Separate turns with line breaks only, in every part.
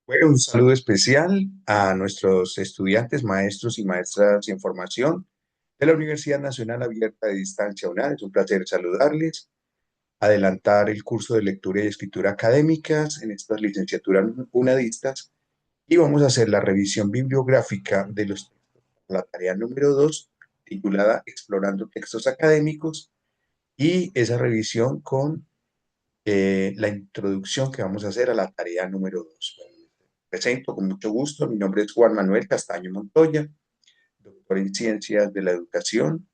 Bueno, un saludo especial a nuestros estudiantes, maestros y maestras en formación de la Universidad Nacional Abierta de Distancia UNAD. Es un placer saludarles, adelantar el curso de lectura y escritura académicas en estas licenciaturas unadistas y vamos a hacer la revisión bibliográfica de la tarea número 2, titulada Explorando textos académicos, y esa revisión con la introducción que vamos a hacer a la tarea número 2. Presento con mucho gusto, mi nombre es Juan Manuel Castaño Montoya, doctor en Ciencias de la Educación,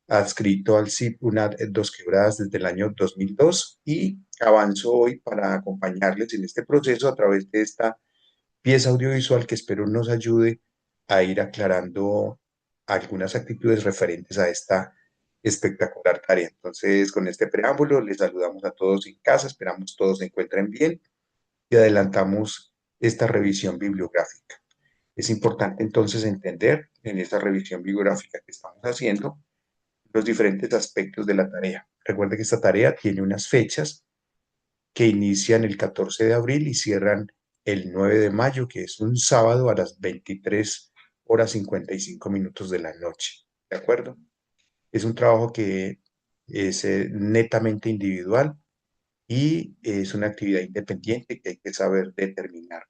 adscrito al CIP UNAD Dos Quebradas desde el año 2002 y avanzo hoy para acompañarles en este proceso a través de esta pieza audiovisual que espero nos ayude a ir aclarando algunas actitudes referentes a esta espectacular tarea. Entonces, con este preámbulo, les saludamos a todos en casa, esperamos todos se encuentren bien y adelantamos esta revisión bibliográfica. Es importante entonces entender en esta revisión bibliográfica que estamos haciendo los diferentes aspectos de la tarea. Recuerden que esta tarea tiene unas fechas que inician el 14 de abril y cierran el 9 de mayo, que es un sábado a las 23 horas 55 minutos de la noche. ¿De acuerdo? Es un trabajo que es netamente individual y es una actividad independiente que hay que saber determinar.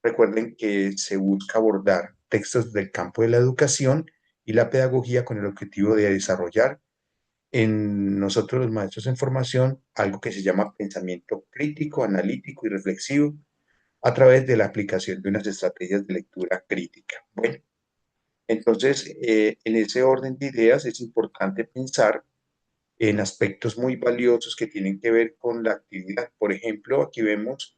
Recuerden que se busca abordar textos del campo de la educación y la pedagogía con el objetivo de desarrollar en nosotros los maestros en formación algo que se llama pensamiento crítico, analítico y reflexivo a través de la aplicación de unas estrategias de lectura crítica. Bueno, entonces, en ese orden de ideas es importante pensar en aspectos muy valiosos que tienen que ver con la actividad. Por ejemplo, aquí vemos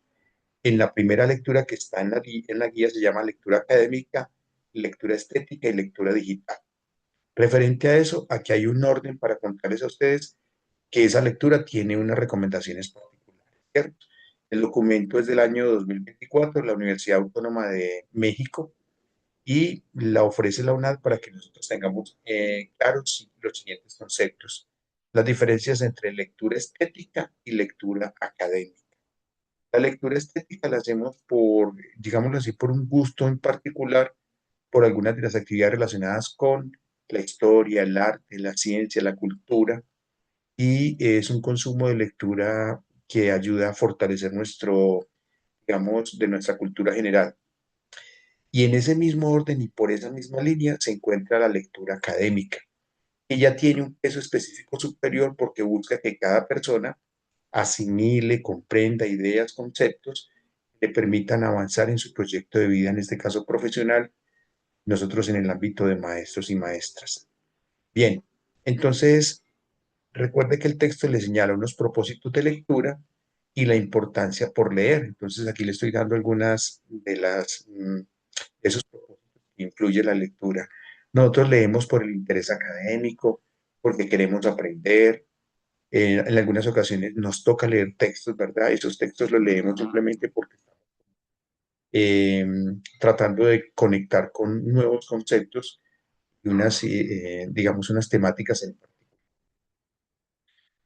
en la primera lectura que está en la guía, se llama lectura académica, lectura estética y lectura digital. Referente a eso, aquí hay un orden para contarles a ustedes que esa lectura tiene unas recomendaciones particulares, ¿cierto? El documento es del año 2024 de la Universidad Autónoma de México y la ofrece la UNAD para que nosotros tengamos claros los siguientes conceptos. Las diferencias entre lectura estética y lectura académica. La lectura estética la hacemos por, digámoslo así, por un gusto en particular, por algunas de las actividades relacionadas con la historia, el arte, la ciencia, la cultura, y es un consumo de lectura que ayuda a fortalecer nuestro, digamos, de nuestra cultura general. Y en ese mismo orden y por esa misma línea se encuentra la lectura académica. Ella tiene un peso específico superior porque busca que cada persona asimile, comprenda ideas, conceptos, que le permitan avanzar en su proyecto de vida, en este caso profesional, nosotros en el ámbito de maestros y maestras. Bien, entonces recuerde que el texto le señala unos propósitos de lectura y la importancia por leer. Entonces aquí le estoy dando algunas de esos propósitos que influye la lectura. Nosotros leemos por el interés académico, porque queremos aprender. En algunas ocasiones nos toca leer textos, ¿verdad? Esos textos los leemos simplemente porque estamos eh, tratando de conectar con nuevos conceptos y unas, digamos, unas temáticas en particular.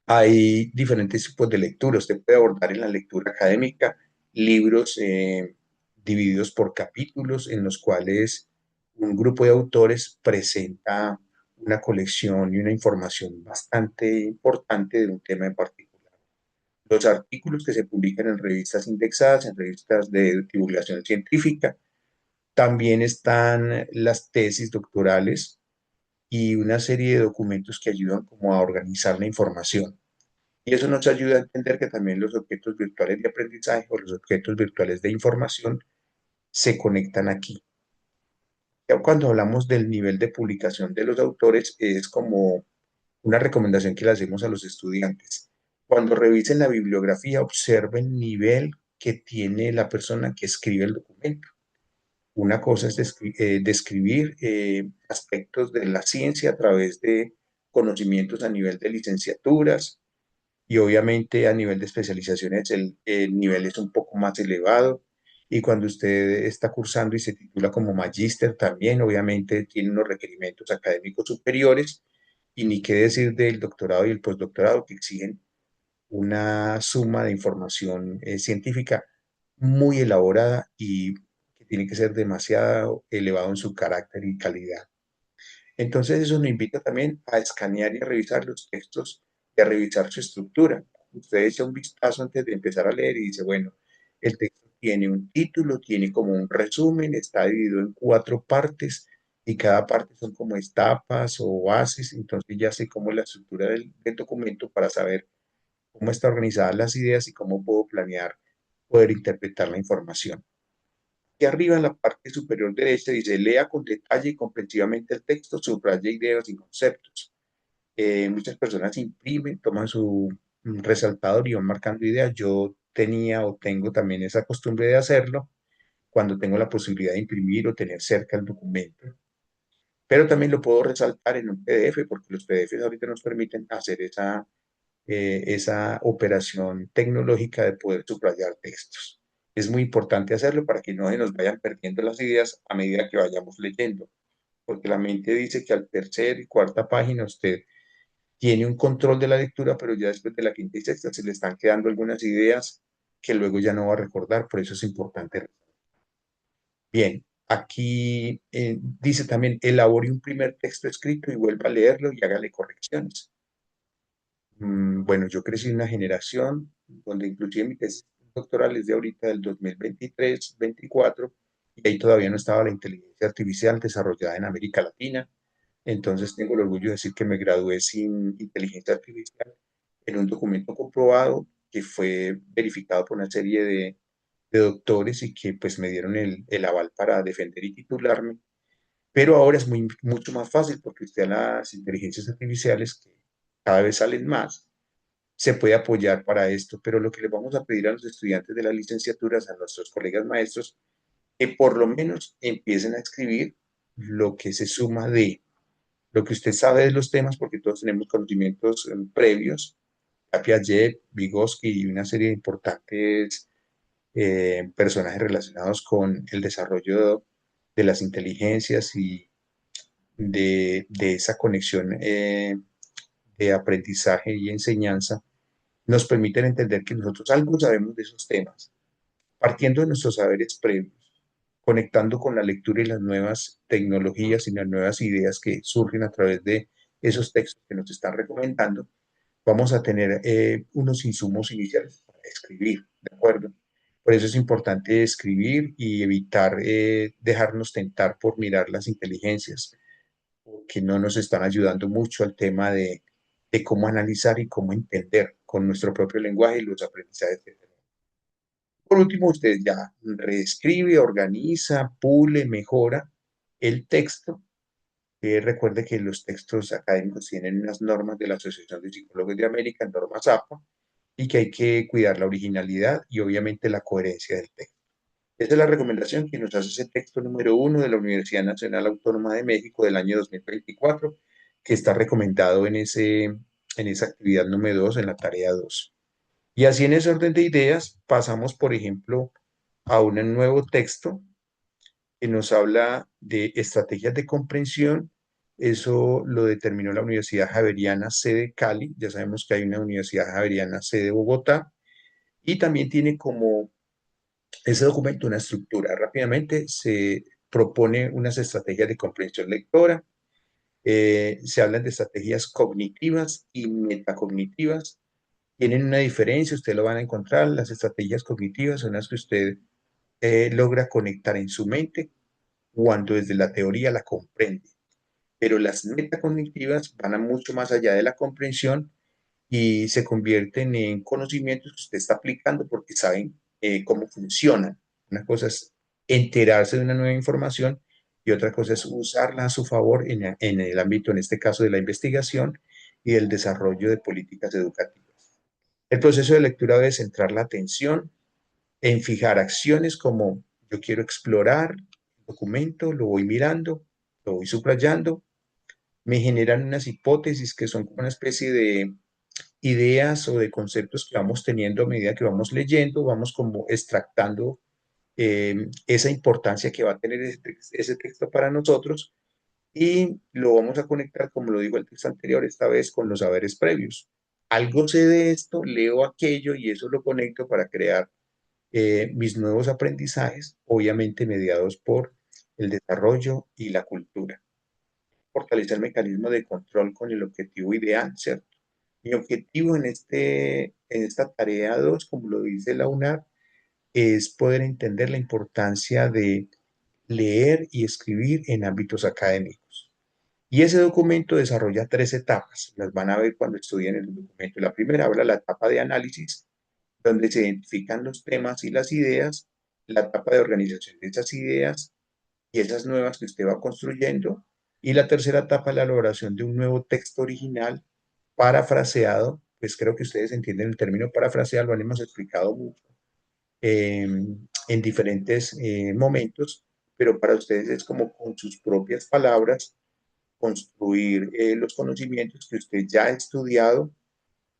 Hay diferentes tipos de lectura. Usted puede abordar en la lectura académica libros divididos por capítulos en los cuales un grupo de autores presenta una colección y una información bastante importante de un tema en particular. Los artículos que se publican en revistas indexadas, en revistas de divulgación científica, también están las tesis doctorales y una serie de documentos que ayudan como a organizar la información. Y eso nos ayuda a entender que también los objetos virtuales de aprendizaje o los objetos virtuales de información se conectan aquí. Ya cuando hablamos del nivel de publicación de los autores, es como una recomendación que le hacemos a los estudiantes. Cuando revisen la bibliografía, observen el nivel que tiene la persona que escribe el documento. Una cosa es describir aspectos de la ciencia a través de conocimientos a nivel de licenciaturas, y obviamente a nivel de especializaciones el nivel es un poco más elevado. Y cuando usted está cursando y se titula como magíster también, obviamente tiene unos requerimientos académicos superiores y ni qué decir del doctorado y el postdoctorado que exigen una suma de información científica muy elaborada y que tiene que ser demasiado elevado en su carácter y calidad. Entonces eso nos invita también a escanear y a revisar los textos y a revisar su estructura. Usted echa un vistazo antes de empezar a leer y dice, bueno, el texto tiene un título, tiene como un resumen, está dividido en cuatro partes y cada parte son como etapas o bases, entonces ya sé cómo es la estructura del documento para saber cómo están organizadas las ideas y cómo puedo planear, poder interpretar la información. Y arriba en la parte superior derecha dice, lea con detalle y comprensivamente el texto, subraya ideas y conceptos. Muchas personas imprimen, toman su resaltador y van marcando ideas. Yo tenía o tengo también esa costumbre de hacerlo cuando tengo la posibilidad de imprimir o tener cerca el documento. Pero también lo puedo resaltar en un PDF porque los PDFs ahorita nos permiten hacer esa operación tecnológica de poder subrayar textos. Es muy importante hacerlo para que no se nos vayan perdiendo las ideas a medida que vayamos leyendo, porque la mente dice que al tercer y cuarta página usted tiene un control de la lectura, pero ya después de la quinta y sexta se le están quedando algunas ideas que luego ya no va a recordar, por eso es importante. Bien, aquí dice también, elabore un primer texto escrito y vuelva a leerlo y hágale correcciones. Bueno, yo crecí en una generación donde inclusive mi tesis doctoral es de ahorita del 2023-24 y ahí todavía no estaba la inteligencia artificial desarrollada en América Latina. Entonces tengo el orgullo de decir que me gradué sin inteligencia artificial en un documento comprobado que fue verificado por una serie de doctores y que pues me dieron el aval para defender y titularme. Pero ahora es mucho más fácil porque usted a las inteligencias artificiales, que cada vez salen más, se puede apoyar para esto, pero lo que les vamos a pedir a los estudiantes de las licenciaturas, a nuestros colegas maestros, que por lo menos empiecen a escribir lo que se suma de lo que usted sabe de los temas, porque todos tenemos conocimientos previos, a Piaget, Vygotsky y una serie de importantes personajes relacionados con el desarrollo de las inteligencias y de esa conexión de aprendizaje y enseñanza nos permiten entender que nosotros algo sabemos de esos temas, partiendo de nuestros saberes previos, conectando con la lectura y las nuevas tecnologías y las nuevas ideas que surgen a través de esos textos que nos están recomendando, vamos a tener unos insumos iniciales para escribir, ¿de acuerdo? Por eso es importante escribir y evitar dejarnos tentar por mirar las inteligencias, porque no nos están ayudando mucho al tema de cómo analizar y cómo entender con nuestro propio lenguaje y los aprendizajes que tenemos. Por último, usted ya reescribe, organiza, pule, mejora el texto. Recuerde que los textos académicos tienen unas normas de la Asociación de Psicólogos de América, normas APA, y que hay que cuidar la originalidad y obviamente la coherencia del texto. Esa es la recomendación que nos hace ese texto número uno de la Universidad Nacional Autónoma de México del año 2024, que está recomendado en esa actividad número 2, en la tarea 2. Y así en ese orden de ideas pasamos, por ejemplo, a un nuevo texto que nos habla de estrategias de comprensión. Eso lo determinó la Universidad Javeriana C de Cali. Ya sabemos que hay una Universidad Javeriana C de Bogotá. Y también tiene como ese documento una estructura. Rápidamente se propone unas estrategias de comprensión lectora. Se hablan de estrategias cognitivas y metacognitivas. Tienen una diferencia, usted lo van a encontrar. Las estrategias cognitivas son las que usted logra conectar en su mente cuando desde la teoría la comprende. Pero las metacognitivas van a mucho más allá de la comprensión y se convierten en conocimientos que usted está aplicando porque saben cómo funcionan. Una cosa es enterarse de una nueva información y otra cosa es usarla a su favor en el ámbito, en este caso, de la investigación y del desarrollo de políticas educativas. El proceso de lectura debe centrar la atención en fijar acciones como yo quiero explorar el documento, lo voy mirando, lo voy subrayando, me generan unas hipótesis que son como una especie de ideas o de conceptos que vamos teniendo a medida que vamos leyendo, vamos como extractando esa importancia que va a tener ese texto para nosotros y lo vamos a conectar, como lo dijo el texto anterior, esta vez con los saberes previos. Algo sé de esto, leo aquello y eso lo conecto para crear mis nuevos aprendizajes, obviamente mediados por el desarrollo y la cultura. Fortalecer el mecanismo de control con el objetivo ideal, ¿cierto? Mi objetivo en esta tarea 2, como lo dice la UNAR, es poder entender la importancia de leer y escribir en ámbitos académicos. Y ese documento desarrolla 3 etapas, las van a ver cuando estudien el documento. La primera habla de la etapa de análisis, donde se identifican los temas y las ideas, la etapa de organización de esas ideas y esas nuevas que usted va construyendo, y la tercera etapa, la elaboración de un nuevo texto original parafraseado, pues creo que ustedes entienden el término parafrasear, lo hemos explicado mucho en diferentes momentos, pero para ustedes es como con sus propias palabras construir los conocimientos que usted ya ha estudiado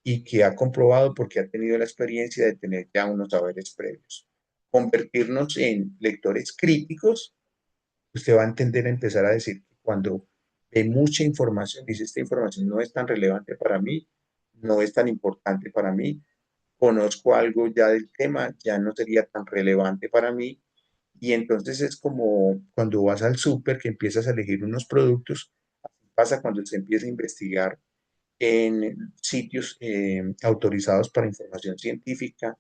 y que ha comprobado porque ha tenido la experiencia de tener ya unos saberes previos. Convertirnos en lectores críticos, usted va a entender a empezar a decir que cuando ve mucha información, dice, esta información no es tan relevante para mí, no es tan importante para mí, conozco algo ya del tema, ya no sería tan relevante para mí. Y entonces es como cuando vas al súper que empiezas a elegir unos productos, pasa cuando se empieza a investigar en sitios autorizados para información científica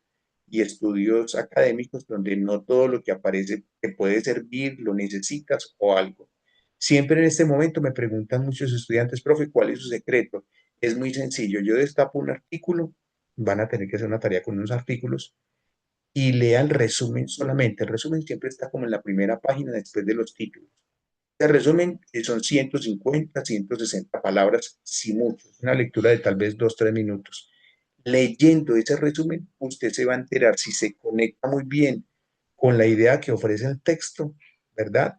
y estudios académicos donde no todo lo que aparece te puede servir, lo necesitas o algo. Siempre en este momento me preguntan muchos estudiantes, profe, ¿cuál es su secreto? Es muy sencillo, yo destapo un artículo, van a tener que hacer una tarea con unos artículos y lea el resumen solamente. El resumen siempre está como en la primera página después de los títulos. El resumen son 150, 160 palabras, si mucho. Una lectura de tal vez 2, 3 minutos. Leyendo ese resumen, usted se va a enterar si se conecta muy bien con la idea que ofrece el texto, ¿verdad?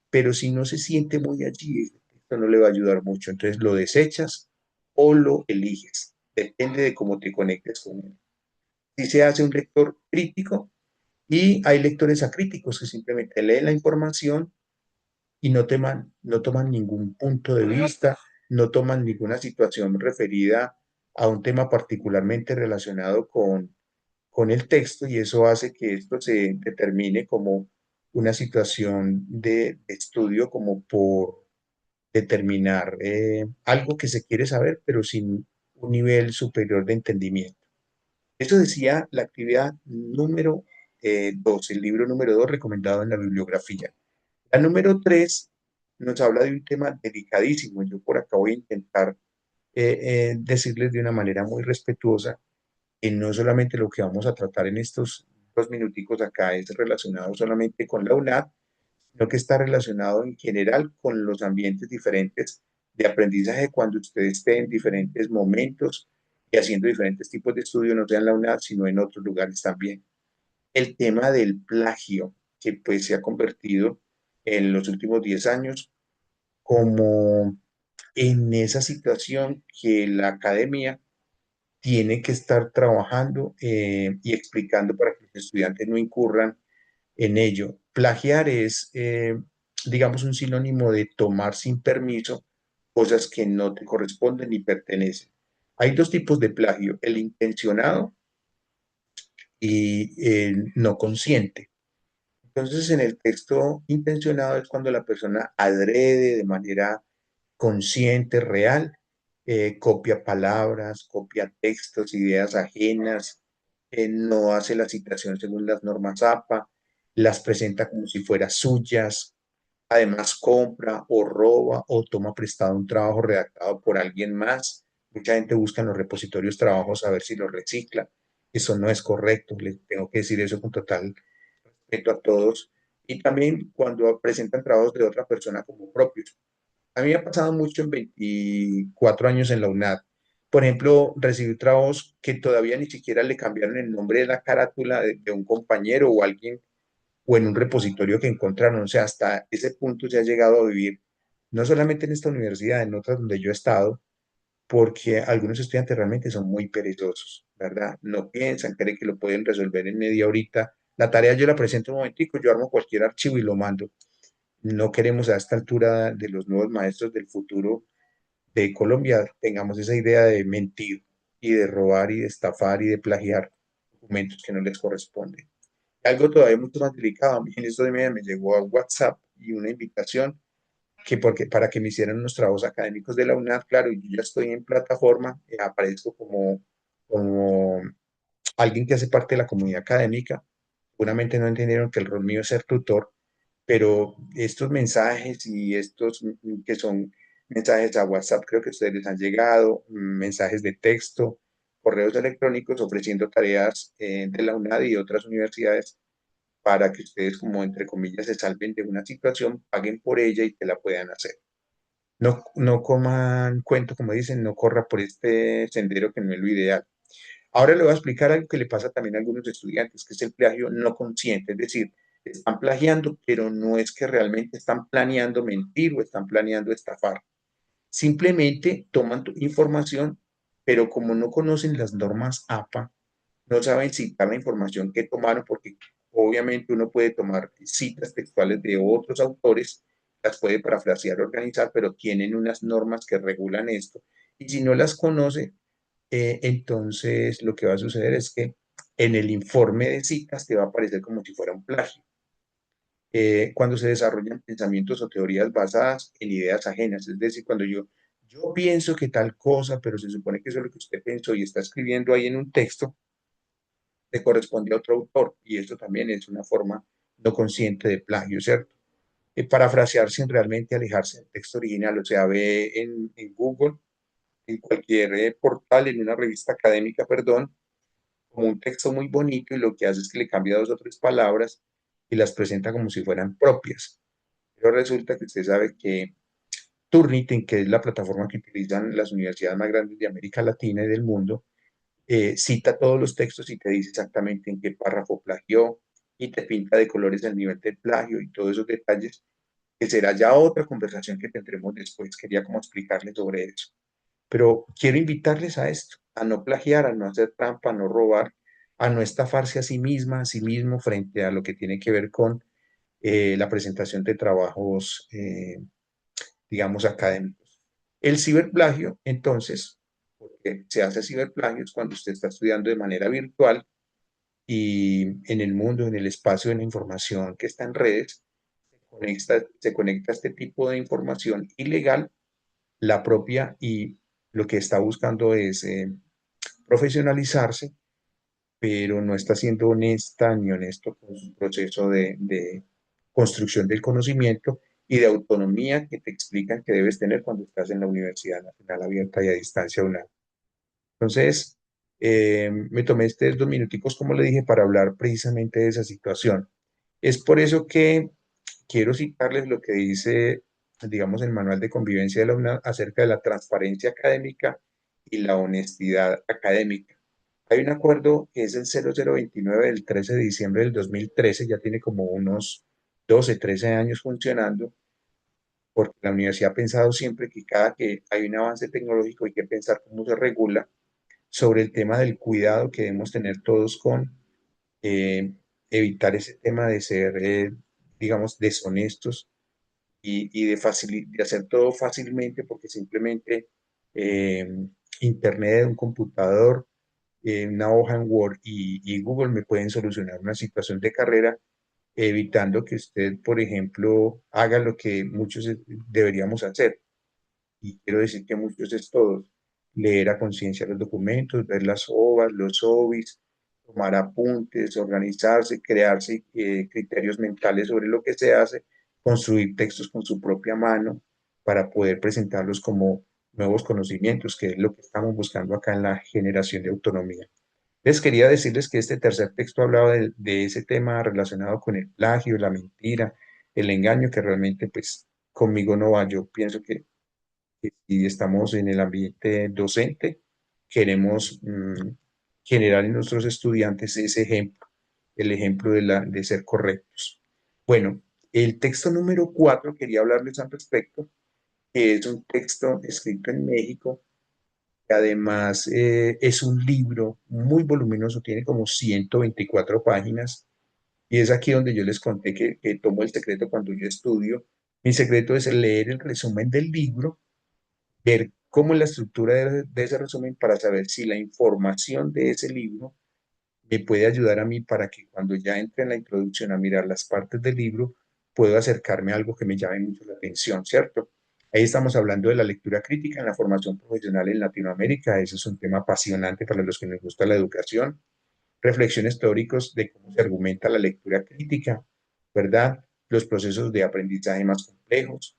Pero si no se siente muy allí, el texto no le va a ayudar mucho. Entonces lo desechas o lo eliges. Depende de cómo te conectes con él. Si se hace un lector crítico y hay lectores acríticos que simplemente leen la información y no toman ningún punto de vista, no toman ninguna situación referida a un tema particularmente relacionado con el texto y eso hace que esto se determine como una situación de estudio como por determinar algo que se quiere saber, pero sin un nivel superior de entendimiento. Eso decía la actividad número 2, el libro número 2 recomendado en la bibliografía. La número 3 nos habla de un tema delicadísimo. Yo por acá voy a intentar decirles de una manera muy respetuosa que no solamente lo que vamos a tratar en estos 2 minuticos acá es relacionado solamente con la UNAD, sino que está relacionado en general con los ambientes diferentes de aprendizaje cuando usted esté en diferentes momentos y haciendo diferentes tipos de estudio, no sea en la UNAD, sino en otros lugares también. El tema del plagio, que pues se ha convertido en los últimos 10 años como en esa situación que la academia tiene que estar trabajando y explicando para que los estudiantes no incurran en ello. Plagiar es, digamos, un sinónimo de tomar sin permiso cosas que no te corresponden ni pertenecen. Hay 2 tipos de plagio, el intencionado y el no consciente. Entonces, en el texto intencionado es cuando la persona adrede de manera consciente, real, copia palabras, copia textos, ideas ajenas, no hace la citación según las normas APA, las presenta como si fueran suyas, además compra o roba o toma prestado un trabajo redactado por alguien más. Mucha gente busca en los repositorios trabajos a ver si lo recicla. Eso no es correcto, les tengo que decir eso con total respeto a todos. Y también cuando presentan trabajos de otra persona como propios. A mí me ha pasado mucho en 24 años en la UNAD. Por ejemplo, recibí trabajos que todavía ni siquiera le cambiaron el nombre de la carátula de un compañero o alguien o en un repositorio que encontraron. O sea, hasta ese punto se ha llegado a vivir, no solamente en esta universidad, en otras donde yo he estado, porque algunos estudiantes realmente son muy perezosos, ¿verdad? No piensan, creen que lo pueden resolver en media horita. La tarea yo la presento un momentico, yo armo cualquier archivo y lo mando. No queremos a esta altura de los nuevos maestros del futuro de Colombia tengamos esa idea de mentir y de robar y de estafar y de plagiar documentos que no les corresponden. Algo todavía mucho más delicado, a mí en estos días me llegó a WhatsApp y una invitación para que me hicieran unos trabajos académicos de la UNAD. Claro, yo ya estoy en plataforma, aparezco como alguien que hace parte de la comunidad académica. Seguramente no entendieron que el rol mío es ser tutor, pero estos mensajes y estos que son mensajes a WhatsApp, creo que a ustedes les han llegado, mensajes de texto, correos electrónicos ofreciendo tareas de la UNAD y otras universidades para que ustedes, como entre comillas, se salven de una situación, paguen por ella y que la puedan hacer. No, no coman cuento, como dicen, no corra por este sendero que no es lo ideal. Ahora le voy a explicar algo que le pasa también a algunos estudiantes, que es el plagio no consciente, es decir, están plagiando, pero no es que realmente están planeando mentir o están planeando estafar. Simplemente toman tu información, pero como no conocen las normas APA, no saben citar la información que tomaron, porque obviamente uno puede tomar citas textuales de otros autores, las puede parafrasear, organizar, pero tienen unas normas que regulan esto. Y si no las conoce, entonces lo que va a suceder es que en el informe de citas te va a aparecer como si fuera un plagio. Cuando se desarrollan pensamientos o teorías basadas en ideas ajenas, es decir, cuando yo pienso que tal cosa, pero se supone que eso es lo que usted pensó y está escribiendo ahí en un texto, le corresponde a otro autor, y esto también es una forma no consciente de plagio, ¿cierto? Parafrasear sin realmente alejarse del texto original, o sea, ve en Google, en cualquier portal, en una revista académica, perdón, como un texto muy bonito y lo que hace es que le cambia dos o tres palabras y las presenta como si fueran propias. Pero resulta que usted sabe que Turnitin, que es la plataforma que utilizan las universidades más grandes de América Latina y del mundo, cita todos los textos y te dice exactamente en qué párrafo plagió y te pinta de colores el nivel de plagio y todos esos detalles, que será ya otra conversación que tendremos después. Quería como explicarles sobre eso. Pero quiero invitarles a esto, a no plagiar, a no hacer trampa, a no robar, a no estafarse a sí misma, a sí mismo frente a lo que tiene que ver con la presentación de trabajos, digamos, académicos. El ciberplagio, entonces, porque se hace ciberplagio es cuando usted está estudiando de manera virtual y en el mundo, en el espacio de la información que está en redes, se conecta a este tipo de información ilegal, la propia, y lo que está buscando es profesionalizarse, pero no está siendo honesta ni honesto con su proceso de construcción del conocimiento y de autonomía que te explican que debes tener cuando estás en la Universidad Nacional Abierta y a Distancia UNAM. Entonces, me tomé estos 2 minuticos, como le dije, para hablar precisamente de esa situación. Es por eso que quiero citarles lo que dice, digamos, el Manual de Convivencia de la UNAM acerca de la transparencia académica y la honestidad académica. Hay un acuerdo que es el 0029 del 13 de diciembre del 2013, ya tiene como unos 12, 13 años funcionando, porque la universidad ha pensado siempre que cada que hay un avance tecnológico hay que pensar cómo se regula, sobre el tema del cuidado que debemos tener todos con eh, evitar ese tema de ser, digamos, deshonestos y de hacer todo fácilmente, porque simplemente eh, Internet, un computador, una hoja en Word y Google me pueden solucionar una situación de carrera, evitando que usted, por ejemplo, haga lo que muchos deberíamos hacer. Y quiero decir que muchos es todos: leer a conciencia los documentos, ver las OVAs, los OVIs, tomar apuntes, organizarse, crearse criterios mentales sobre lo que se hace, construir textos con su propia mano para poder presentarlos como nuevos conocimientos, que es lo que estamos buscando acá en la generación de autonomía. Les quería decirles que este tercer texto hablaba de ese tema relacionado con el plagio, la mentira, el engaño, que realmente pues conmigo no va. Yo pienso que si estamos en el ambiente docente, queremos generar en nuestros estudiantes ese ejemplo, el ejemplo de ser correctos. Bueno, el texto número 4 quería hablarles al respecto, que es un texto escrito en México, que además es un libro muy voluminoso, tiene como 124 páginas, y es aquí donde yo les conté que tomo el secreto cuando yo estudio. Mi secreto es leer el resumen del libro, ver cómo es la estructura de ese resumen para saber si la información de ese libro me puede ayudar a mí para que cuando ya entre en la introducción a mirar las partes del libro, puedo acercarme a algo que me llame mucho la atención, ¿cierto? Ahí estamos hablando de la lectura crítica en la formación profesional en Latinoamérica. Ese es un tema apasionante para los que nos gusta la educación. Reflexiones teóricos de cómo se argumenta la lectura crítica, ¿verdad? Los procesos de aprendizaje más complejos.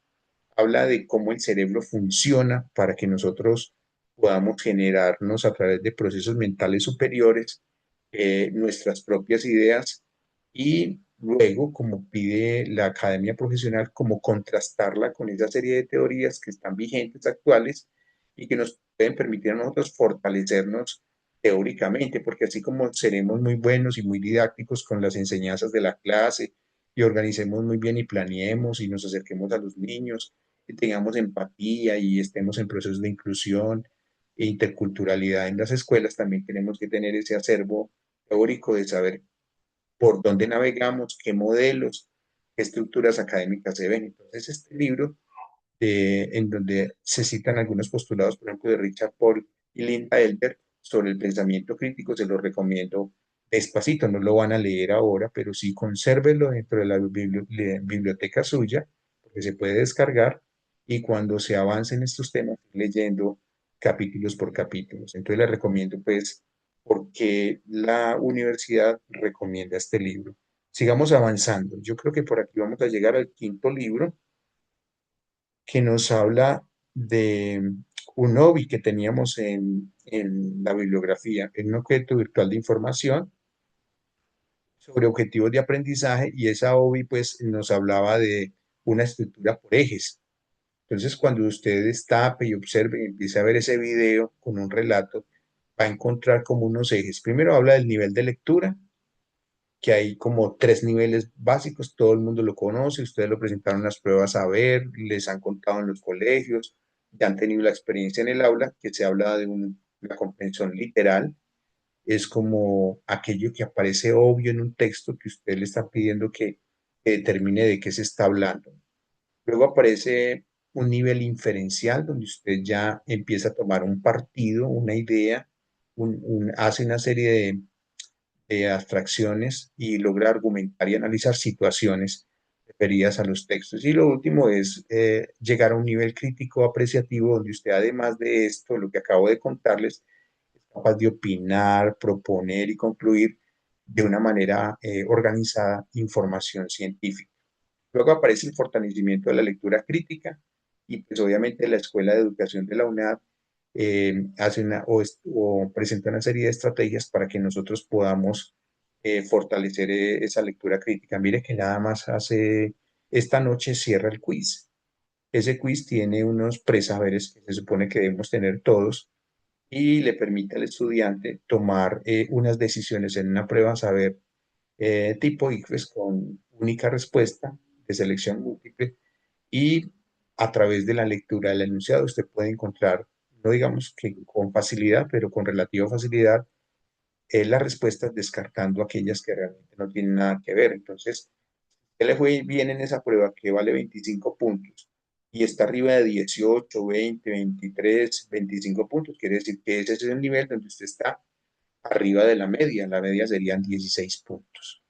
Habla de cómo el cerebro funciona para que nosotros podamos generarnos a través de procesos mentales superiores nuestras propias ideas y luego, como pide la academia profesional, como contrastarla con esa serie de teorías que están vigentes, actuales, y que nos pueden permitir a nosotros fortalecernos teóricamente, porque así como seremos muy buenos y muy didácticos con las enseñanzas de la clase y organicemos muy bien y planeemos y nos acerquemos a los niños, y tengamos empatía y estemos en procesos de inclusión e interculturalidad en las escuelas, también tenemos que tener ese acervo teórico de saber por dónde navegamos, qué modelos, qué estructuras académicas se ven. Entonces, este libro, en donde se citan algunos postulados, por ejemplo, de Richard Paul y Linda Elber sobre el pensamiento crítico, se lo recomiendo despacito, no lo van a leer ahora, pero sí consérvelo dentro de la biblioteca suya, porque se puede descargar y cuando se avance en estos temas, leyendo capítulos por capítulos. Entonces les recomiendo, pues, porque la universidad recomienda este libro. Sigamos avanzando. Yo creo que por aquí vamos a llegar al quinto libro que nos habla de un hobby que teníamos en la bibliografía, en un objeto virtual de información sobre objetivos de aprendizaje y esa hobby pues nos hablaba de una estructura por ejes. Entonces cuando usted destape y observe y empiece a ver ese video con un relato, va a encontrar como unos ejes. Primero habla del nivel de lectura, que hay como tres niveles básicos, todo el mundo lo conoce, ustedes lo presentaron en las pruebas a ver, les han contado en los colegios, ya han tenido la experiencia en el aula, que se habla de una comprensión literal, es como aquello que aparece obvio en un texto que usted le está pidiendo que determine de qué se está hablando. Luego aparece un nivel inferencial donde usted ya empieza a tomar un partido, una idea, hace una serie de abstracciones y logra argumentar y analizar situaciones referidas a los textos. Y lo último es llegar a un nivel crítico apreciativo donde usted, además de esto, lo que acabo de contarles, es capaz de opinar, proponer y concluir de una manera organizada información científica. Luego aparece el fortalecimiento de la lectura crítica y pues obviamente la Escuela de Educación de la UNAD hace o presenta una serie de estrategias para que nosotros podamos fortalecer esa lectura crítica. Mire que nada más hace, esta noche cierra el quiz. Ese quiz tiene unos presaberes que se supone que debemos tener todos y le permite al estudiante tomar unas decisiones en una prueba saber tipo ICFES con única respuesta de selección múltiple y a través de la lectura del enunciado usted puede encontrar, no digamos que con facilidad, pero con relativa facilidad, las respuestas descartando aquellas que realmente no tienen nada que ver. Entonces, usted le fue bien en esa prueba que vale 25 puntos y está arriba de 18, 20, 23, 25 puntos. Quiere decir que ese es el nivel donde usted está arriba de la media serían 16 puntos.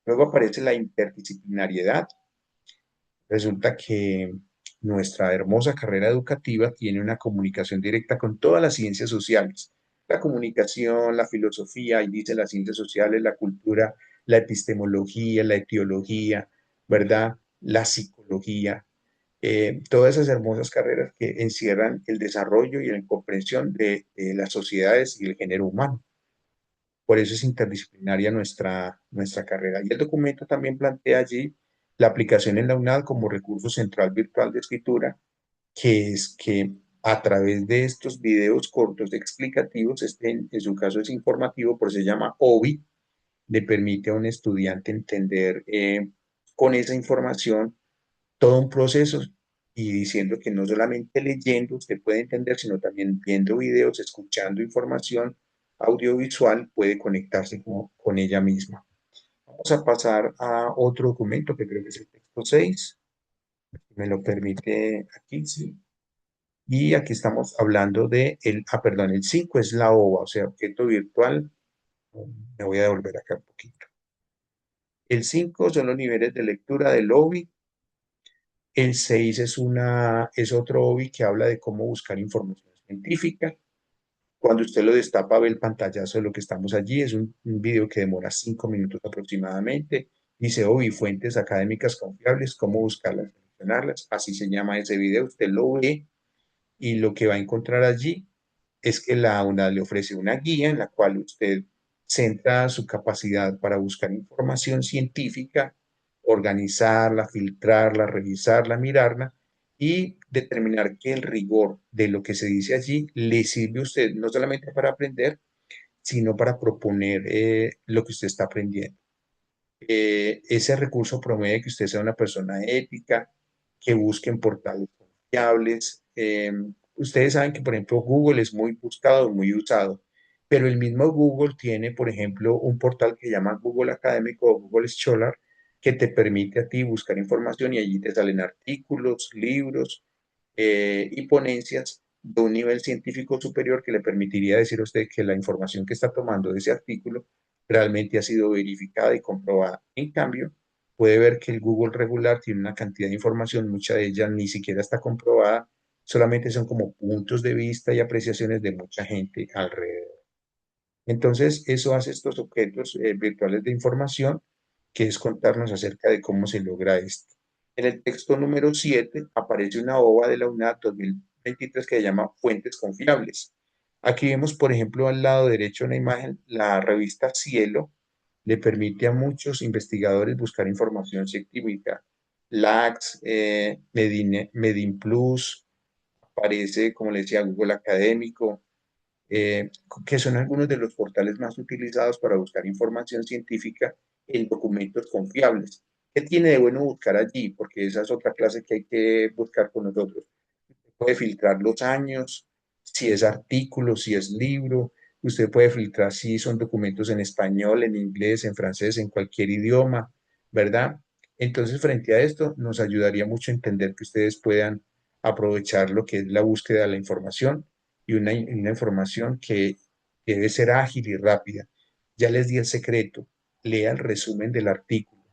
Luego aparece la interdisciplinariedad. Resulta que nuestra hermosa carrera educativa tiene una comunicación directa con todas las ciencias sociales. La comunicación, la filosofía, y dice las ciencias sociales, la cultura, la epistemología, la etiología, ¿verdad? La psicología, todas esas hermosas carreras que encierran el desarrollo y la comprensión de las sociedades y el género humano. Por eso es interdisciplinaria nuestra carrera. Y el documento también plantea allí la aplicación en la UNAD como recurso central virtual de escritura, que es que a través de estos videos cortos explicativos, este en su caso es informativo, por eso se llama OBI, le permite a un estudiante entender con esa información todo un proceso y diciendo que no solamente leyendo usted puede entender, sino también viendo videos, escuchando información audiovisual, puede conectarse con ella misma. Vamos a pasar a otro documento que creo que es el texto 6. Me lo permite aquí, sí. Y aquí estamos hablando de el 5 es la OVA, o sea, objeto virtual Me voy a devolver acá un poquito. El 5 son los niveles de lectura del OBI. El 6 es otro OBI que habla de cómo buscar información científica. Cuando usted lo destapa, ve el pantallazo de lo que estamos allí. Es un video que demora 5 minutos aproximadamente. Dice OBI, fuentes académicas confiables, cómo buscarlas, seleccionarlas. Así se llama ese video. Usted lo ve y lo que va a encontrar allí es que la UNAD le ofrece una guía en la cual usted centra su capacidad para buscar información científica, organizarla, filtrarla, revisarla, mirarla y determinar que el rigor de lo que se dice allí le sirve a usted no solamente para aprender, sino para proponer lo que usted está aprendiendo. Ese recurso promueve que usted sea una persona ética, que busque en portales confiables. Ustedes saben que, por ejemplo, Google es muy buscado, muy usado, pero el mismo Google tiene, por ejemplo, un portal que se llama Google Académico o Google Scholar, que te permite a ti buscar información y allí te salen artículos, libros y ponencias de un nivel científico superior que le permitiría decir a usted que la información que está tomando de ese artículo realmente ha sido verificada y comprobada. En cambio, puede ver que el Google regular tiene una cantidad de información, mucha de ella ni siquiera está comprobada, solamente son como puntos de vista y apreciaciones de mucha gente alrededor. Entonces, eso hace estos objetos virtuales de información, que es contarnos acerca de cómo se logra esto. En el texto número 7 aparece una OVA de la UNAD 2023 que se llama Fuentes Confiables. Aquí vemos, por ejemplo, al lado derecho una imagen, la revista Cielo le permite a muchos investigadores buscar información científica. LACS, Medinplus, aparece, como le decía, Google Académico, eh, que son algunos de los portales más utilizados para buscar información científica en documentos confiables. ¿Qué tiene de bueno buscar allí? Porque esa es otra clase que hay que buscar con nosotros. Puede filtrar los años, si es artículo, si es libro. Usted puede filtrar si son documentos en español, en inglés, en francés, en cualquier idioma, ¿verdad? Entonces, frente a esto, nos ayudaría mucho a entender que ustedes puedan aprovechar lo que es la búsqueda de la información y una información que debe ser ágil y rápida. Ya les di el secreto, lea el resumen del artículo.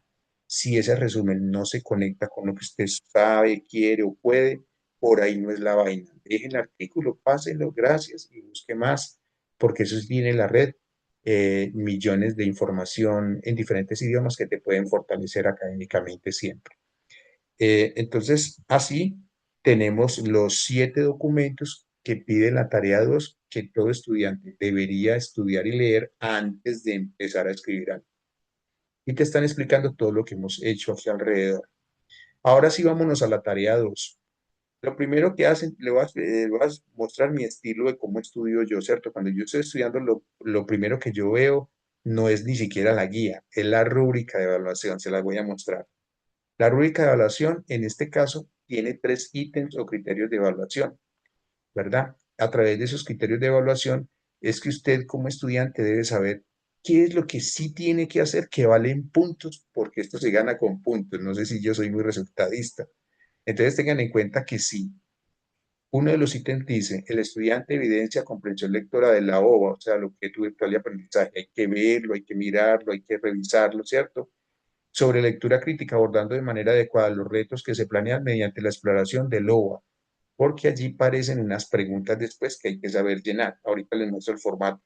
Si ese resumen no se conecta con lo que usted sabe, quiere o puede, por ahí no es la vaina. Deje el artículo, páselo, gracias y busque más, porque eso tiene la red, millones de información en diferentes idiomas que te pueden fortalecer académicamente siempre. Entonces, así tenemos los 7 documentos que pide la tarea 2 que todo estudiante debería estudiar y leer antes de empezar a escribir algo. Y te están explicando todo lo que hemos hecho aquí alrededor. Ahora sí, vámonos a la tarea 2. Lo primero que hacen, le voy a mostrar mi estilo de cómo estudio yo, ¿cierto? Cuando yo estoy estudiando, lo primero que yo veo no es ni siquiera la guía, es la rúbrica de evaluación, se las voy a mostrar. La rúbrica de evaluación, en este caso, tiene 3 ítems o criterios de evaluación, ¿verdad? A través de esos criterios de evaluación es que usted como estudiante debe saber qué es lo que sí tiene que hacer que valen puntos, porque esto se gana con puntos. No sé si yo soy muy resultadista. Entonces tengan en cuenta que sí. Uno de los ítems dice, el estudiante evidencia comprensión lectora de la OVA, o sea, lo que tu virtual de aprendizaje. Hay que verlo, hay que mirarlo, hay que revisarlo, ¿cierto? Sobre lectura crítica, abordando de manera adecuada los retos que se planean mediante la exploración del OVA, porque allí aparecen unas preguntas después que hay que saber llenar. Ahorita les muestro el formato.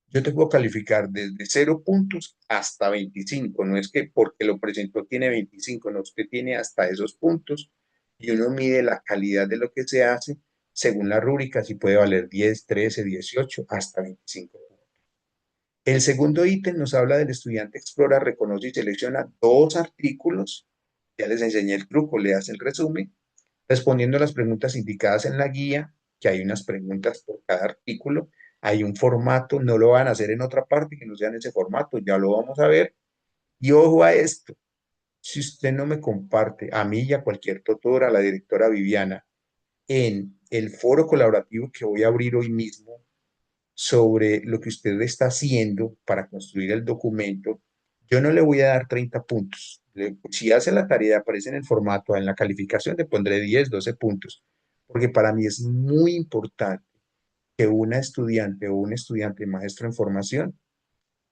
Yo te puedo calificar desde 0 puntos hasta 25. No es que porque lo presentó tiene 25, no, usted tiene hasta esos puntos y uno mide la calidad de lo que se hace según la rúbrica, si puede valer 10, 13, 18, hasta 25 puntos. El segundo ítem nos habla del estudiante explora, reconoce y selecciona 2 artículos. Ya les enseñé el truco, le hace el resumen, respondiendo a las preguntas indicadas en la guía, que hay unas preguntas por cada artículo, hay un formato, no lo van a hacer en otra parte que no sea en ese formato, ya lo vamos a ver. Y ojo a esto, si usted no me comparte, a mí y a cualquier tutora, a la directora Viviana, en el foro colaborativo que voy a abrir hoy mismo sobre lo que usted está haciendo para construir el documento, yo no le voy a dar 30 puntos. Si hace la tarea, aparece en el formato, en la calificación le pondré 10, 12 puntos, porque para mí es muy importante que una estudiante o un estudiante maestro en formación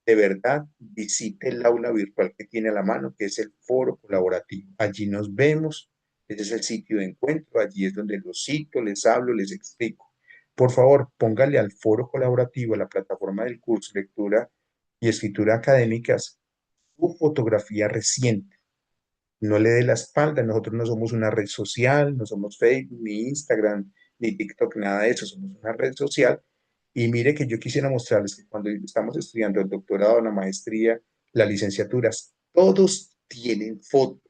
de verdad, visite el aula virtual que tiene a la mano, que es el foro colaborativo. Allí nos vemos, ese es el sitio de encuentro, allí es donde los cito, les hablo, les explico. Por favor, póngale al foro colaborativo, a la plataforma del curso Lectura y Escritura Académicas, su fotografía reciente. No le dé la espalda, nosotros no somos una red social, no somos Facebook, ni Instagram, ni TikTok, nada de eso, somos una red social. Y mire que yo quisiera mostrarles que cuando estamos estudiando el doctorado, la maestría, las licenciaturas, todos tienen foto,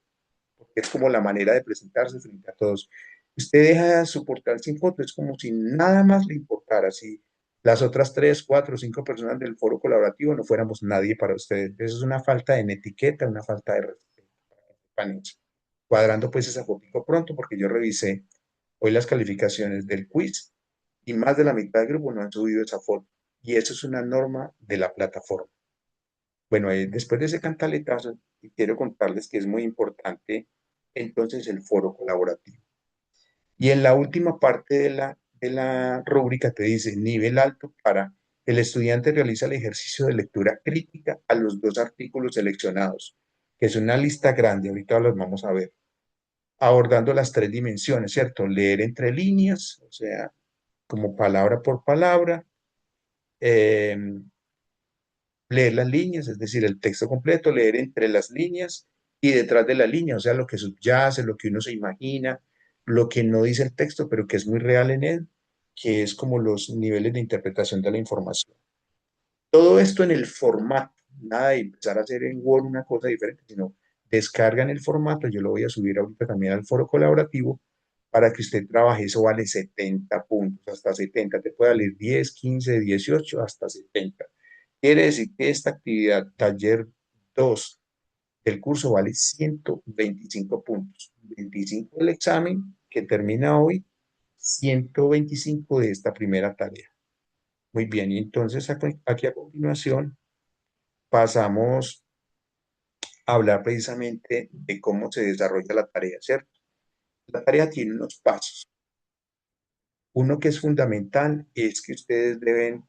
porque es como la manera de presentarse frente a todos. Usted deja su portal sin foto, es como si nada más le importara, si las otras tres, cuatro, cinco personas del foro colaborativo no fuéramos nadie para ustedes. Eso es una falta de etiqueta, una falta de respeto. Spanish. Cuadrando pues esa fotico pronto porque yo revisé hoy las calificaciones del quiz y más de la mitad del grupo no han subido esa foto. Y eso es una norma de la plataforma. Bueno, después de ese cantaletazo, quiero contarles que es muy importante entonces el foro colaborativo. Y en la última parte de la rúbrica te dice nivel alto para el estudiante realiza el ejercicio de lectura crítica a los dos artículos seleccionados, que es una lista grande, ahorita los vamos a ver abordando las tres dimensiones, ¿cierto? Leer entre líneas, o sea, como palabra por palabra, eh, leer las líneas, es decir, el texto completo, leer entre las líneas y detrás de la línea, o sea, lo que subyace, lo que uno se imagina, lo que no dice el texto, pero que es muy real en él, que es como los niveles de interpretación de la información. Todo esto en el formato, nada de empezar a hacer en Word una cosa diferente, sino descargan el formato, yo lo voy a subir ahorita también al foro colaborativo para que usted trabaje, eso vale 70 puntos, hasta 70, te puede valer 10, 15, 18, hasta 70. Quiere decir que esta actividad, taller 2 del curso, vale 125 puntos, 25 del examen que termina hoy, 125 de esta primera tarea. Muy bien, y entonces aquí a continuación pasamos a hablar precisamente de cómo se desarrolla la tarea, ¿cierto? La tarea tiene unos pasos. Uno que es fundamental es que ustedes deben,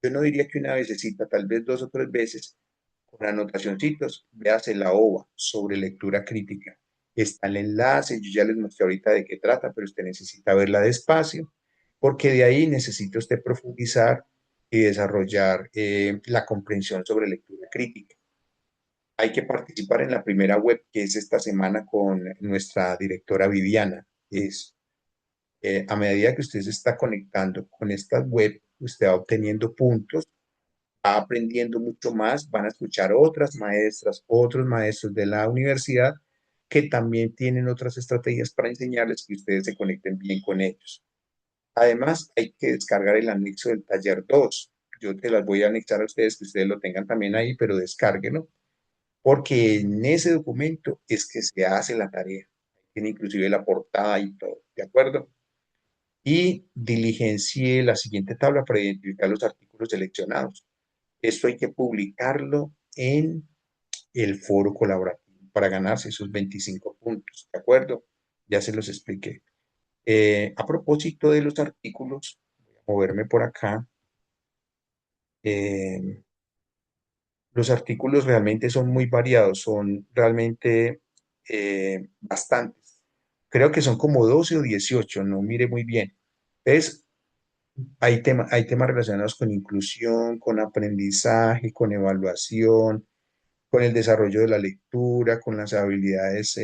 yo no diría que una vecesita, tal vez dos o tres veces, con anotacioncitos, véase la OVA sobre lectura crítica. Está el enlace, yo ya les mostré ahorita de qué trata, pero usted necesita verla despacio, porque de ahí necesita usted profundizar y desarrollar la comprensión sobre lectura crítica. Hay que participar en la primera web, que es esta semana con nuestra directora Viviana. Es a medida que usted se está conectando con estas web, usted va obteniendo puntos, va aprendiendo mucho más, van a escuchar otras maestras, otros maestros de la universidad que también tienen otras estrategias para enseñarles que ustedes se conecten bien con ellos. Además, hay que descargar el anexo del taller 2. Yo te las voy a anexar a ustedes, que ustedes lo tengan también ahí, pero descárguenlo, porque en ese documento es que se hace la tarea. Tiene inclusive la portada y todo, ¿de acuerdo? Y diligencie la siguiente tabla para identificar los artículos seleccionados. Esto hay que publicarlo en el foro colaborativo para ganarse esos 25 puntos, ¿de acuerdo? Ya se los expliqué. A propósito de los artículos, voy a moverme por acá. eh, los artículos realmente son muy variados, son realmente bastantes. Creo que son como 12 o 18, no mire muy bien. Entonces, hay temas relacionados con inclusión, con aprendizaje, con evaluación, con el desarrollo de la lectura, con las habilidades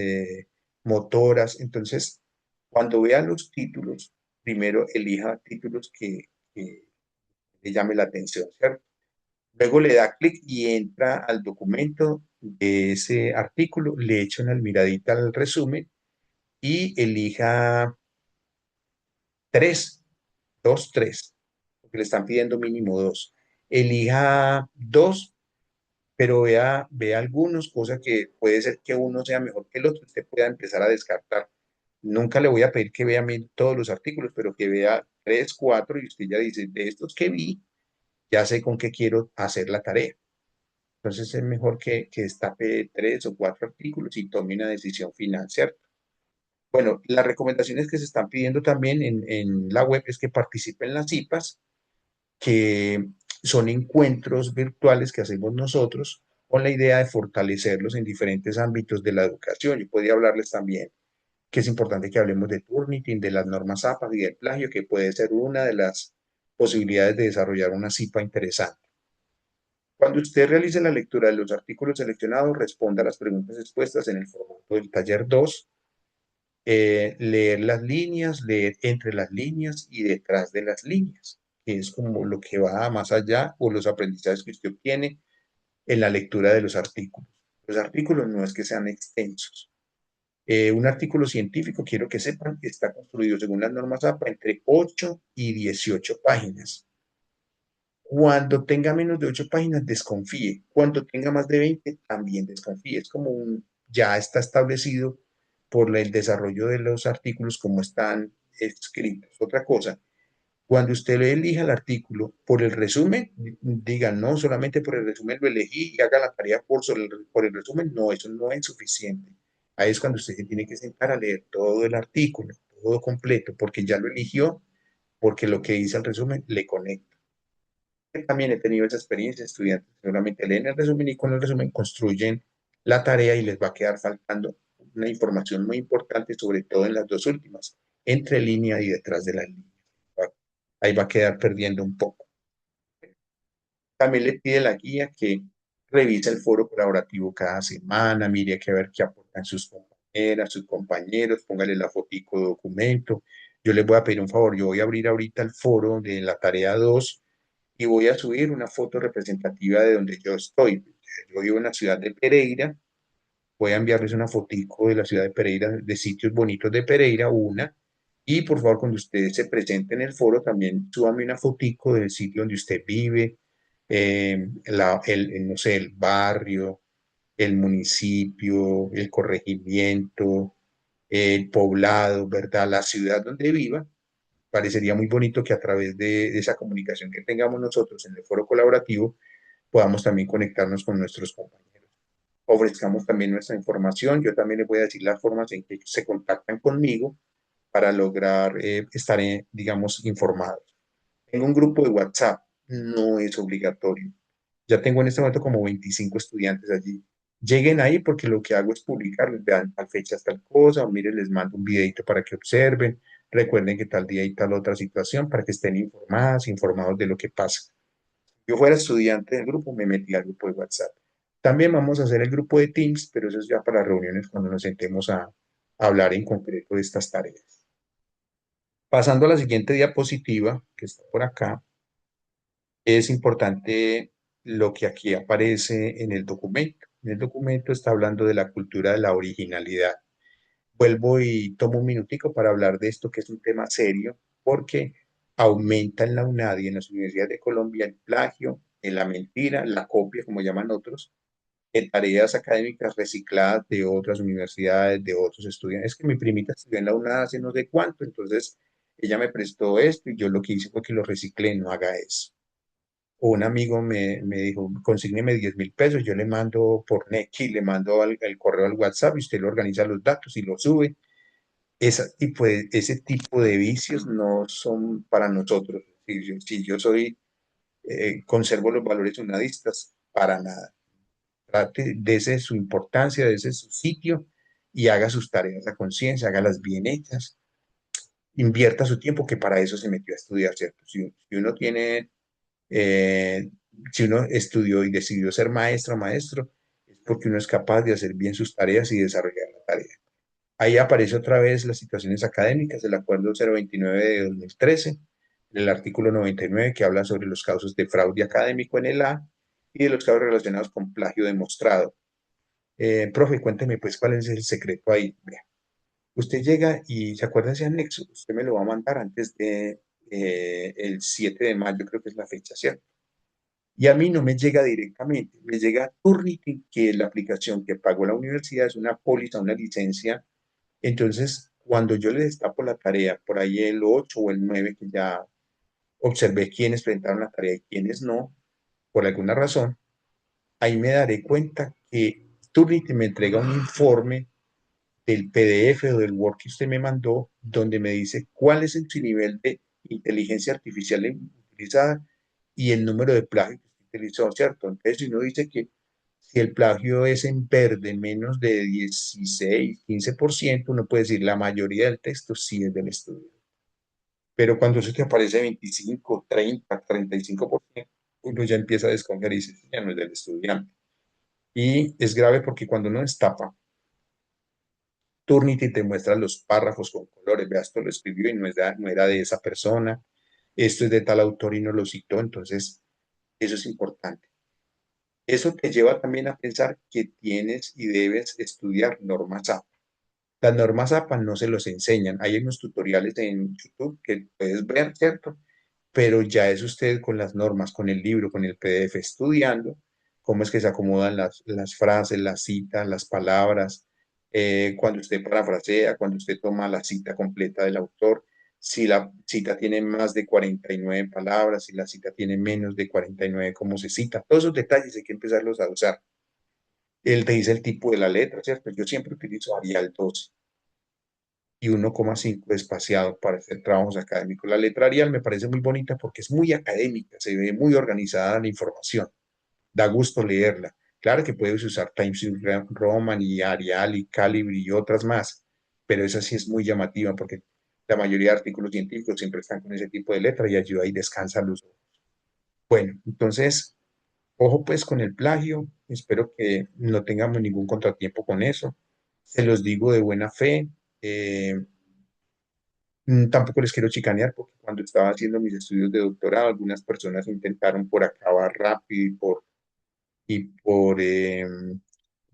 motoras. Entonces, cuando vean los títulos, primero elija títulos que le llame la atención, ¿cierto? Luego le da clic y entra al documento de ese artículo, le echa una miradita al resumen y elija tres, dos, tres, porque le están pidiendo mínimo dos. Elija dos, pero vea algunos, cosas que puede ser que uno sea mejor que el otro, usted pueda empezar a descartar. Nunca le voy a pedir que vea todos los artículos, pero que vea tres, cuatro, y usted ya dice, de estos que vi, ya sé con qué quiero hacer la tarea. Entonces es mejor que destape tres o cuatro artículos y tome una decisión final, ¿cierto? Bueno, las recomendaciones que se están pidiendo también en la web es que participen en las CIPAs, que son encuentros virtuales que hacemos nosotros con la idea de fortalecerlos en diferentes ámbitos de la educación. Yo podría hablarles también que es importante que hablemos de Turnitin, de las normas APA y del plagio, que puede ser una de las posibilidades de desarrollar una CIPA interesante. Cuando usted realice la lectura de los artículos seleccionados, responda a las preguntas expuestas en el formato del taller 2, leer las líneas, leer entre las líneas y detrás de las líneas, que es como lo que va más allá o los aprendizajes que usted obtiene en la lectura de los artículos. Los artículos no es que sean extensos. Un artículo científico, quiero que sepan, está construido según las normas APA entre 8 y 18 páginas. Cuando tenga menos de 8 páginas, desconfíe. Cuando tenga más de 20, también desconfíe. Es como ya está establecido por el desarrollo de los artículos como están escritos. Otra cosa, cuando usted le elija el artículo por el resumen, diga, no, solamente por el resumen lo elegí y haga la tarea por el resumen. No, eso no es suficiente. Ahí es cuando usted se tiene que sentar a leer todo el artículo, todo completo, porque ya lo eligió, porque lo que dice el resumen le conecta. También he tenido esa experiencia, estudiantes seguramente leen el resumen y con el resumen construyen la tarea y les va a quedar faltando una información muy importante, sobre todo en las dos últimas, entre línea y detrás de la línea. Ahí va a quedar perdiendo un poco. También le pide la guía que revise el foro colaborativo cada semana, mire que ver qué aportan sus compañeras, sus compañeros, póngale la fotico de documento. Yo les voy a pedir un favor, yo voy a abrir ahorita el foro de la tarea 2 y voy a subir una foto representativa de donde yo estoy. Yo vivo en la ciudad de Pereira, voy a enviarles una fotico de la ciudad de Pereira, de sitios bonitos de Pereira, una, y por favor, cuando usted se presente en el foro, también súbame una fotico del sitio donde usted vive, no sé, el barrio, el municipio, el corregimiento, el poblado, ¿verdad? La ciudad donde viva. Parecería muy bonito que a través de esa comunicación que tengamos nosotros en el foro colaborativo podamos también conectarnos con nuestros compañeros. Ofrezcamos también nuestra información. Yo también les voy a decir las formas en que se contactan conmigo para lograr estar, digamos, informados. Tengo un grupo de WhatsApp, no es obligatorio. Ya tengo en este momento como 25 estudiantes allí. Lleguen ahí porque lo que hago es publicar, les vean tal fecha, tal cosa, o miren, les mando un videito para que observen. Recuerden que tal día y tal otra situación para que estén informados de lo que pasa. Yo fuera estudiante del grupo, me metí al grupo de WhatsApp. También vamos a hacer el grupo de Teams, pero eso es ya para reuniones cuando nos sentemos a hablar en concreto de estas tareas. Pasando a la siguiente diapositiva, que está por acá, es importante lo que aquí aparece en el documento. En el documento está hablando de la cultura de la originalidad. Vuelvo y tomo un minutico para hablar de esto, que es un tema serio, porque aumenta en la UNAD y en las universidades de Colombia el plagio, en la mentira, la copia, como llaman otros, en tareas académicas recicladas de otras universidades, de otros estudiantes. Es que mi primita estudió en la UNAD hace no sé cuánto, entonces ella me prestó esto y yo lo que hice fue que lo reciclé, no haga eso. O un amigo me dijo, consígneme 10.000 pesos, yo le mando por Nequi, le mando el correo al WhatsApp y usted lo organiza los datos y lo sube. Ese tipo de vicios no son para nosotros. Si yo soy, conservo los valores unadistas, para nada. Trate, dese su importancia, dese su sitio y haga sus tareas a conciencia, hágalas bien hechas, invierta su tiempo, que para eso se metió a estudiar, ¿cierto? Si uno tiene eh, si uno estudió y decidió ser maestro o maestro, es porque uno es capaz de hacer bien sus tareas y desarrollar la tarea. Ahí aparece otra vez las situaciones académicas del Acuerdo 029 de 2013, el artículo 99 que habla sobre los casos de fraude académico en el A y de los casos relacionados con plagio demostrado. Profe, cuénteme pues cuál es el secreto ahí. Vea, usted llega y se acuerda de ese anexo, usted me lo va a mandar antes de el 7 de mayo, creo que es la fecha, ¿cierto? Y a mí no me llega directamente, me llega Turnitin, que es la aplicación que pagó la universidad, es una póliza, una licencia. Entonces, cuando yo le destapo la tarea, por ahí el 8 o el 9 que ya observé quiénes presentaron la tarea y quiénes no, por alguna razón, ahí me daré cuenta que Turnitin me entrega un informe del PDF o del Word que usted me mandó, donde me dice cuál es su nivel de inteligencia artificial utilizada y el número de plagio que usted utilizó, ¿cierto? Entonces, si uno dice que si el plagio es en verde menos de 16, 15%, uno puede decir la mayoría del texto sí es del estudio. Pero cuando eso te aparece 25, 30, 35%, uno ya empieza a desconfiar y dice, "Sí, ya no es del estudiante". Y es grave porque cuando uno destapa Turnitin, te muestra los párrafos con colores. Vea, esto lo escribió y no era de esa persona. Esto es de tal autor y no lo citó. Entonces, eso es importante. Eso te lleva también a pensar que tienes y debes estudiar normas APA. Las normas APA no se los enseñan. Hay unos tutoriales en YouTube que puedes ver, ¿cierto? Pero ya es usted con las normas, con el libro, con el PDF, estudiando cómo es que se acomodan las frases, las citas, las palabras, cuando usted parafrasea, cuando usted toma la cita completa del autor, si la cita tiene más de 49 palabras, si la cita tiene menos de 49, cómo se cita, todos esos detalles hay que empezarlos a usar. Él te dice el tipo de la letra, ¿cierto? Yo siempre utilizo Arial 12 y 1,5 espaciado para hacer trabajos académicos. La letra Arial me parece muy bonita porque es muy académica, se ve muy organizada la información, da gusto leerla. Claro que puedes usar Times New Roman y Arial y Calibri y otras más, pero esa sí es muy llamativa porque la mayoría de artículos científicos siempre están con ese tipo de letra y ayuda y descansa los ojos. Bueno, entonces, ojo pues con el plagio, espero que no tengamos ningún contratiempo con eso. Se los digo de buena fe. eh, Tampoco les quiero chicanear porque cuando estaba haciendo mis estudios de doctorado, algunas personas intentaron por acabar rápido y por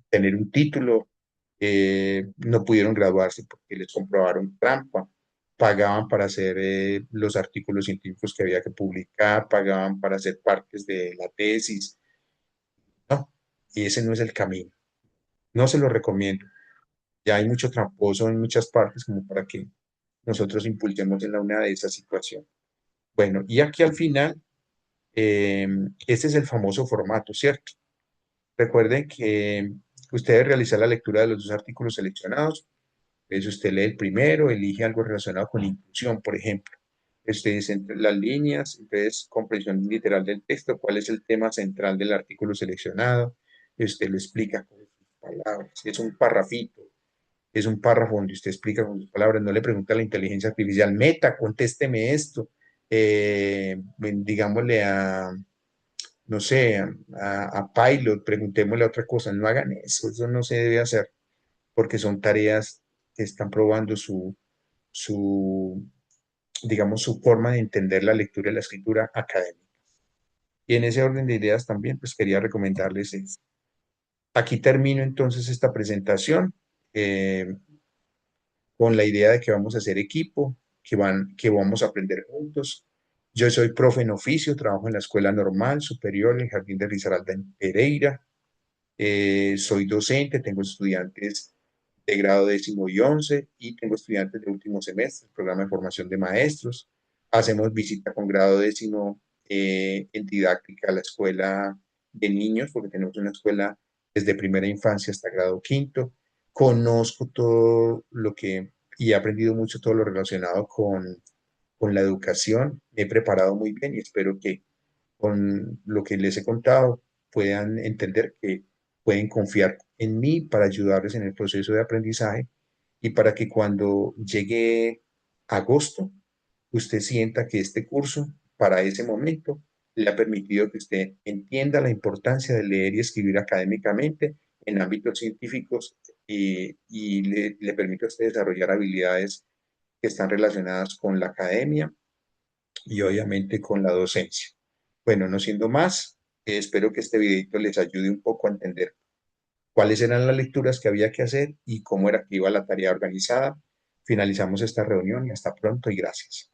tener un título, no pudieron graduarse porque les comprobaron trampa. Pagaban para hacer los artículos científicos que había que publicar, pagaban para hacer partes de la tesis. No, y ese no es el camino. No se lo recomiendo. Ya hay mucho tramposo en muchas partes como para que nosotros impulsemos en la una de esa situación. Bueno, y aquí al final, eh, este es el famoso formato, ¿cierto? Recuerden que usted debe realizar la lectura de los dos artículos seleccionados. Entonces usted lee el primero, elige algo relacionado con inclusión, por ejemplo. Usted dice entre las líneas, entonces comprensión literal del texto, cuál es el tema central del artículo seleccionado. Usted lo explica con sus palabras. Es un parrafito, es un párrafo donde usted explica con sus palabras, no le pregunta a la inteligencia artificial, Meta, contésteme esto. Digámosle a, no sé, a Pilot, preguntémosle otra cosa, no hagan eso no se debe hacer, porque son tareas que están probando su, digamos, su forma de entender la lectura y la escritura académica. Y en ese orden de ideas también, pues quería recomendarles eso. Aquí termino entonces esta presentación. Con la idea de que vamos a hacer equipo, que vamos a aprender juntos. Yo soy profe en oficio, trabajo en la Escuela Normal Superior, en el Jardín de Risaralda en Pereira. Soy docente, tengo estudiantes de grado 10º y 11 y tengo estudiantes de último semestre, programa de formación de maestros. Hacemos visita con grado 10º en didáctica a la escuela de niños, porque tenemos una escuela desde primera infancia hasta grado 5º. Conozco todo lo que y he aprendido mucho todo lo relacionado con la educación. Me he preparado muy bien y espero que con lo que les he contado puedan entender que pueden confiar en mí para ayudarles en el proceso de aprendizaje y para que cuando llegue agosto, usted sienta que este curso, para ese momento, le ha permitido que usted entienda la importancia de leer y escribir académicamente en ámbitos científicos y le permite a usted desarrollar habilidades que están relacionadas con la academia y obviamente con la docencia. Bueno, no siendo más, espero que este videito les ayude un poco a entender cuáles eran las lecturas que había que hacer y cómo era que iba la tarea organizada. Finalizamos esta reunión y hasta pronto y gracias.